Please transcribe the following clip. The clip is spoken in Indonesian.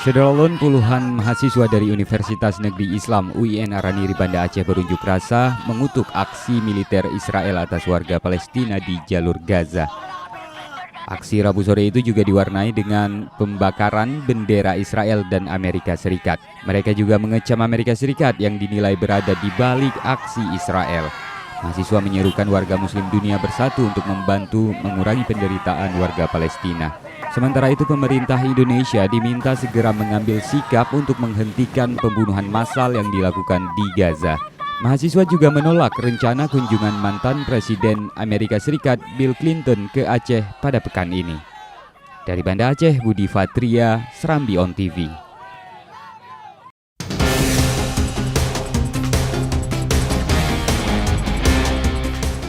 Sederalun puluhan mahasiswa dari Universitas Negeri Islam UIN Araniri Banda Aceh berunjuk rasa mengutuk aksi militer Israel atas warga Palestina di jalur Gaza. Aksi Rabu sore itu juga diwarnai dengan pembakaran bendera Israel dan Amerika Serikat. Mereka juga mengecam Amerika Serikat yang dinilai berada di balik aksi Israel. Mahasiswa menyerukan warga muslim dunia bersatu untuk membantu mengurangi penderitaan warga Palestina. Sementara itu pemerintah Indonesia diminta segera mengambil sikap untuk menghentikan pembunuhan massal yang dilakukan di Gaza. Mahasiswa juga menolak rencana kunjungan mantan Presiden Amerika Serikat Bill Clinton ke Aceh pada pekan ini. Dari Banda Aceh, Budi Fatria, Serambi On TV.